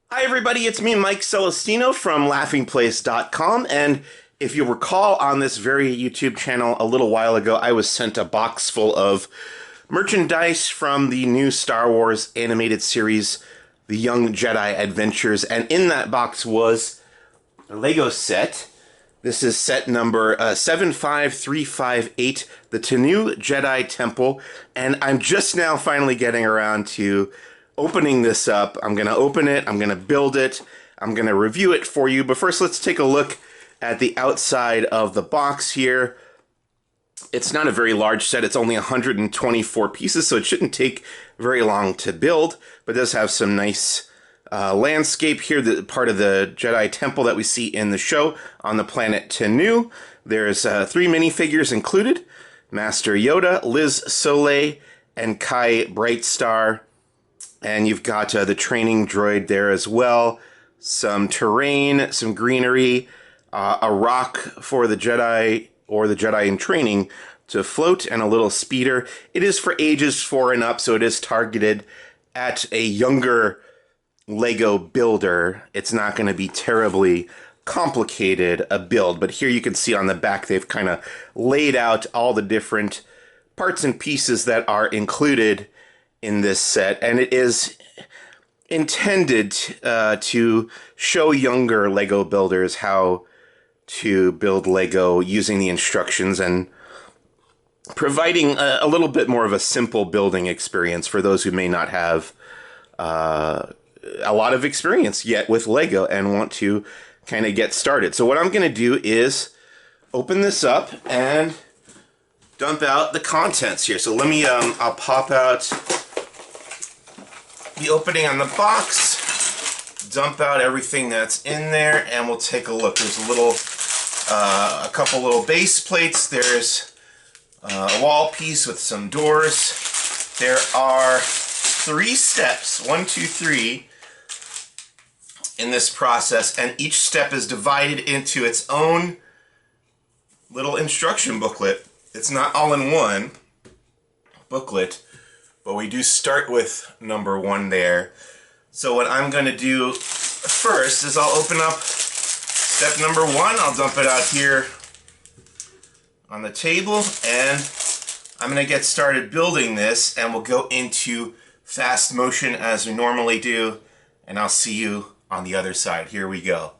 Hi everybody, it's me, Mike Celestino from laughingplace.com, and if you recall on this very YouTube channel a little while ago, I was sent a box full of merchandise from the new Star Wars animated series, The Young Jedi Adventures, and in that box was a Lego set. This is set number 75358, the Tenoo Jedi Temple, and I'm just now finally getting around to opening this up. I'm going to open it, I'm going to build it, I'm going to review it for you, but first let's take a look at the outside of the box here. It's not a very large set, it's only 124 pieces, so it shouldn't take very long to build, but it does have some nice landscape here, the part of the Jedi Temple that we see in the show on the planet Tenoo. There's 3 minifigures included, Master Yoda, Lys Solay, and Kai Brightstar. And you've got the training droid there as well, some terrain, some greenery, a rock for the Jedi or the Jedi in training to float, and a little speeder. It is for ages 4 and up, so it is targeted at a younger Lego builder. It's not going to be terribly complicated a build, but here you can see on the back they've kind of laid out all the different parts and pieces that are included in this set, and it is intended to show younger Lego builders how to build Lego using the instructions and providing a little bit more of a simple building experience for those who may not have a lot of experience yet with Lego and want to kind of get started. So what I'm going to do is open this up and dump out the contents here. So let me, I'll pop out the opening on the box, dump out everything that's in there, and we'll take a look. There's a couple little base plates. There's a wall piece with some doors. There are 3 steps, 1, 2, 3, in this process, and each step is divided into its own little instruction booklet. It's not all in one booklet, but we do start with number 1 there. So what I'm going to do first is I'll open up step number 1. I'll dump it out here on the table, and I'm going to get started building this, and we'll go into fast motion as we normally do, and I'll see you on the other side. Here we go.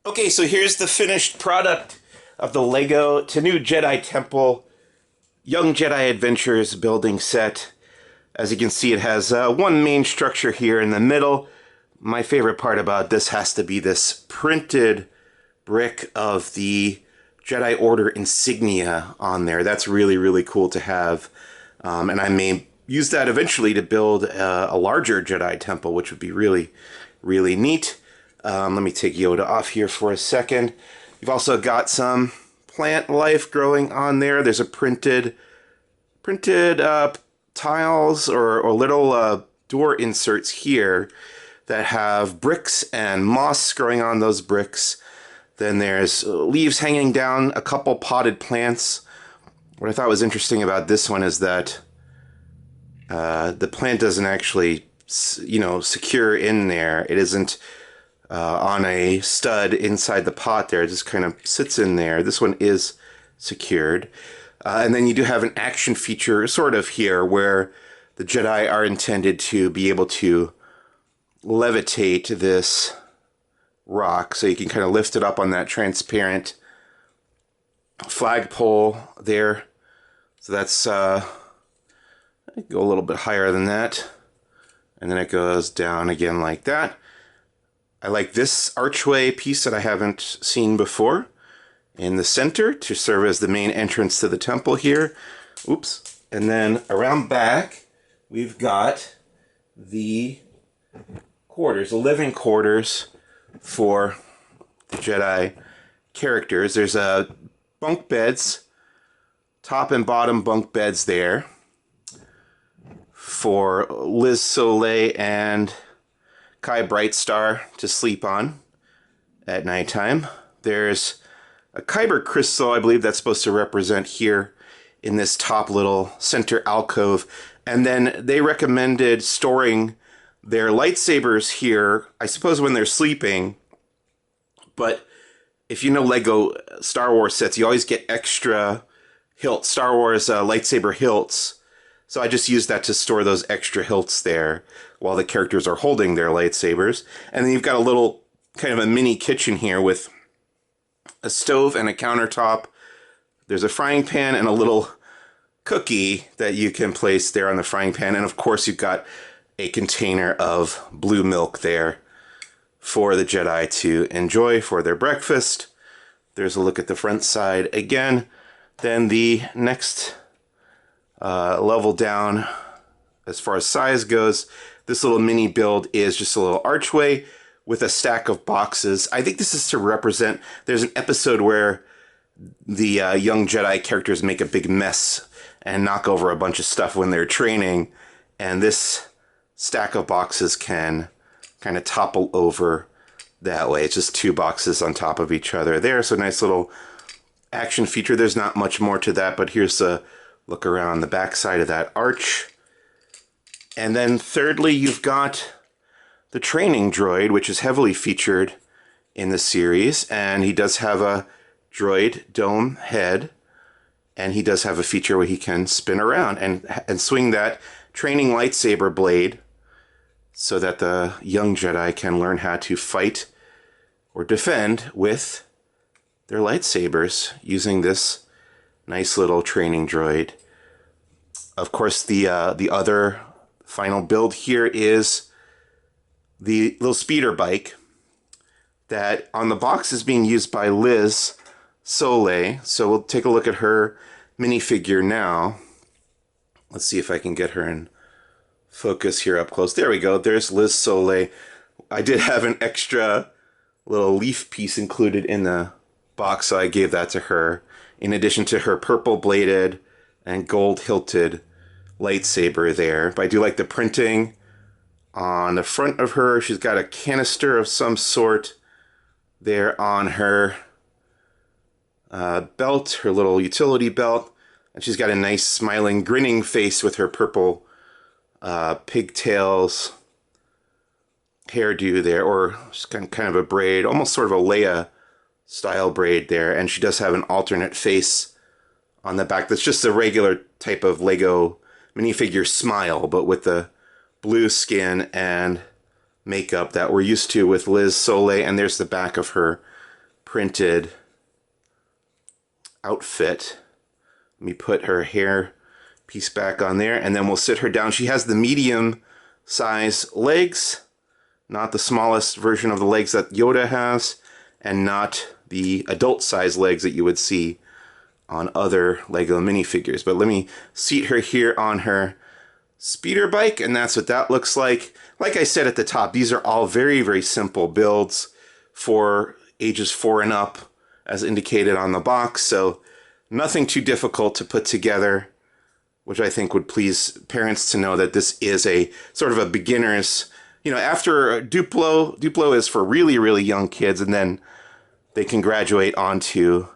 Okay, so here's the finished product of the Lego Tenoo Jedi Temple Young Jedi Adventures building set. As you can see, it has one main structure here in the middle. My favorite part about this has to be this printed brick of the Jedi Order insignia on there. That's really, really cool to have. And I may use that eventually to build a larger Jedi Temple, which would be really, really neat. Let me take Yoda off here for a second. You've also got some plant life growing on there. There's a printed tiles or little door inserts here that have bricks and moss growing on those bricks. Then there's leaves hanging down, a couple potted plants. What I thought was interesting about this one is that the plant doesn't actually, secure in there. It isn't on a stud inside the pot there. It just kind of sits in there. This one is secured. And then you do have an action feature sort of here where the Jedi are intended to be able to levitate this rock. So you can kind of lift it up on that transparent flagpole there. So that's, go a little bit higher than that. And then it goes down again like that. I like this archway piece that I haven't seen before in the center to serve as the main entrance to the temple here. Oops. And then around back, we've got the quarters, the living quarters for the Jedi characters. There's bunk beds, top and bottom bunk beds there for Lys Solay and Kai Brightstar to sleep on at nighttime. There's a kyber crystal, I believe that's supposed to represent here in this top little center alcove. And then they recommended storing their lightsabers here, I suppose when they're sleeping. But if you know Lego Star Wars sets, you always get extra hilts, Star Wars lightsaber hilts. So I just used that to store those extra hilts there while the characters are holding their lightsabers. And then you've got a little kind of a mini kitchen here with a stove and a countertop. There's a frying pan and a little cookie that you can place there on the frying pan. And of course you've got a container of blue milk there for the Jedi to enjoy for their breakfast. There's a look at the front side again. Then the next level down as far as size goes, this little mini build is just a little archway with a stack of boxes. I think this is to represent, there's an episode where the young Jedi characters make a big mess and knock over a bunch of stuff when they're training, and this stack of boxes can kind of topple over that way. It's just two boxes on top of each other there, so nice little action feature. There's not much more to that, but here's a look around the back side of that arch. And then thirdly, you've got the training droid, which is heavily featured in the series, and he does have a droid dome head, and he does have a feature where he can spin around and swing that training lightsaber blade so that the young Jedi can learn how to fight or defend with their lightsabers using this nice little training droid. Of course, the other final build here is the little speeder bike that on the box is being used by Lys Solay. So we'll take a look at her minifigure now. Let's see if I can get her in focus here up close. There we go. There's Lys Solay. I did have an extra little leaf piece included in the box, so I gave that to her, in addition to her purple bladed and gold hilted lightsaber there. But I do like the printing on the front of her. She's got a canister of some sort there on her belt, her little utility belt, and she's got a nice smiling grinning face with her purple pigtails hairdo there, or just kind of a braid, almost sort of a Leia style braid there. And she does have an alternate face on the back that's just a regular type of Lego minifigure smile, but with the blue skin and makeup that we're used to with Lys Solay. And there's the back of her printed outfit. Let me put her hair piece back on there, and then we'll sit her down. She has the medium size legs, not the smallest version of the legs that Yoda has, and not the adult size legs that you would see on other Lego minifigures. But let me seat her here on her speeder bike, and that's what that looks like. Like I said at the top, these are all very, very simple builds. for ages 4 and up, as indicated on the box. So nothing too difficult to put together, which I think would please parents to know that this is a sort of a beginner's, after Duplo is for really, really young kids, and then they can graduate onto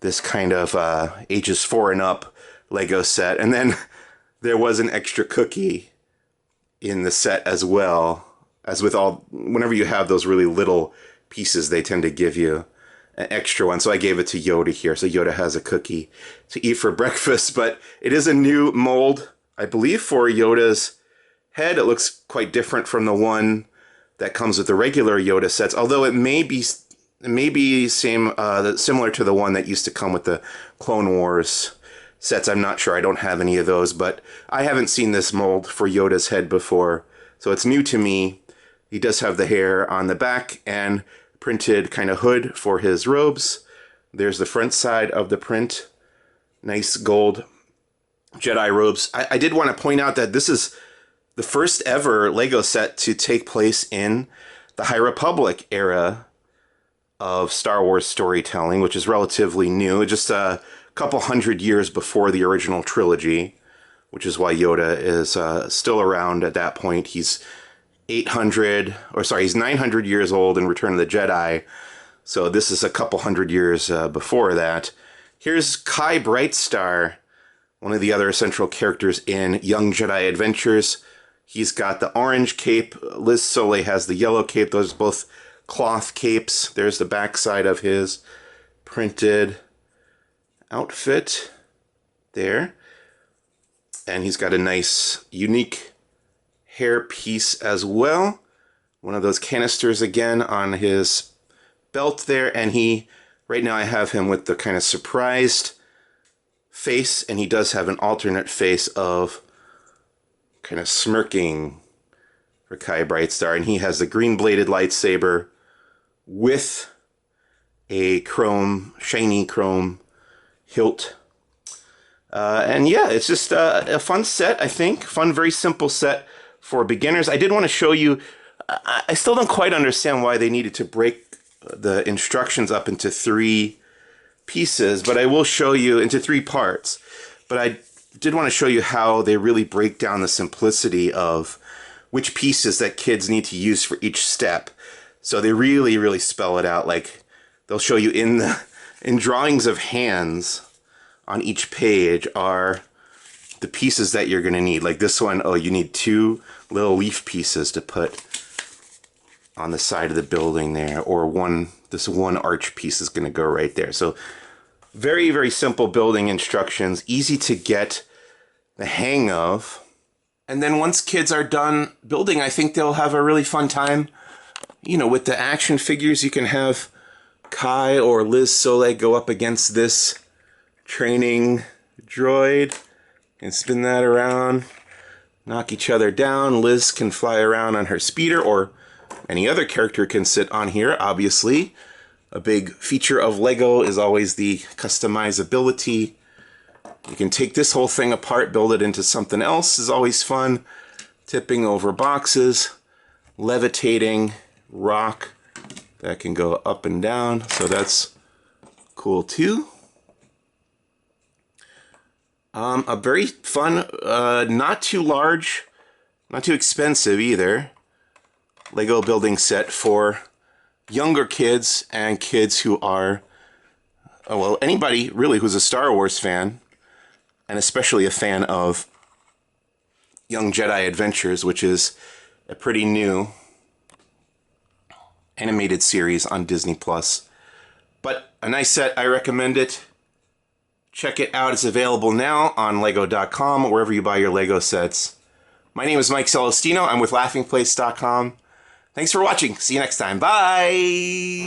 this kind of ages 4 and up Lego set. And then there was an extra cookie in the set as well, as with whenever you have those really little pieces, they tend to give you an extra one. So I gave it to Yoda here. So Yoda has a cookie to eat for breakfast, but it is a new mold, I believe, for Yoda's head. It looks quite different from the one that comes with the regular Yoda sets, although it may be similar to the one that used to come with the Clone Wars sets. I'm not sure. I don't have any of those, but I haven't seen this mold for Yoda's head before, so it's new to me. He does have the hair on the back and printed kind of hood for his robes. There's the front side of the print. Nice gold Jedi robes. I did want to point out that this is the first ever Lego set to take place in the High Republic era of Star Wars storytelling, which is relatively new, just a couple hundred years before the original trilogy, which is why Yoda is still around at that point. He's 900 years old in Return of the Jedi, so this is a couple hundred years before that. Here's Kai Brightstar, one of the other central characters in Young Jedi Adventures. He's got the orange cape. Lys Solay has the yellow cape. Those are both cloth capes. There's the backside of his printed outfit there. And he's got a nice, unique hair piece as well. One of those canisters again on his belt there. And right now I have him with the kind of surprised face, and he does have an alternate face of kind of smirking for Kai Brightstar, and he has the green-bladed lightsaber with a shiny chrome hilt. And yeah, it's just a fun set, I think. Fun, very simple set for beginners. I did want to show you, I still don't quite understand why they needed to break the instructions up into 3 pieces, but I will show you into 3 parts. But I did want to show you how they really break down the simplicity of which pieces that kids need to use for each step. So they really, really spell it out. Like, they'll show you in drawings of hands on each page are the pieces that you're going to need. Like this one, you need 2 little leaf pieces to put on the side of the building there, or this one arch piece is going to go right there. So very, very simple building instructions, easy to get the hang of. And then once kids are done building, I think they'll have a really fun time. With the action figures, you can have Kai or Lys Solay go up against this training droid and spin that around, knock each other down. Liz can fly around on her speeder, or any other character can sit on here, obviously. A big feature of Lego is always the customizability. You can take this whole thing apart, build it into something else, is always fun. Tipping over boxes, levitating rock that can go up and down, so that's cool too. A very fun, not too large, not too expensive either, Lego building set for younger kids and kids who are, anybody really who's a Star Wars fan, and especially a fan of Young Jedi Adventures, which is a pretty new animated series on Disney+. But a nice set, I recommend it. Check it out, it's available now on Lego.com, wherever you buy your Lego sets. My name is Mike Celestino, I'm with LaughingPlace.com. Thanks for watching, see you next time, bye!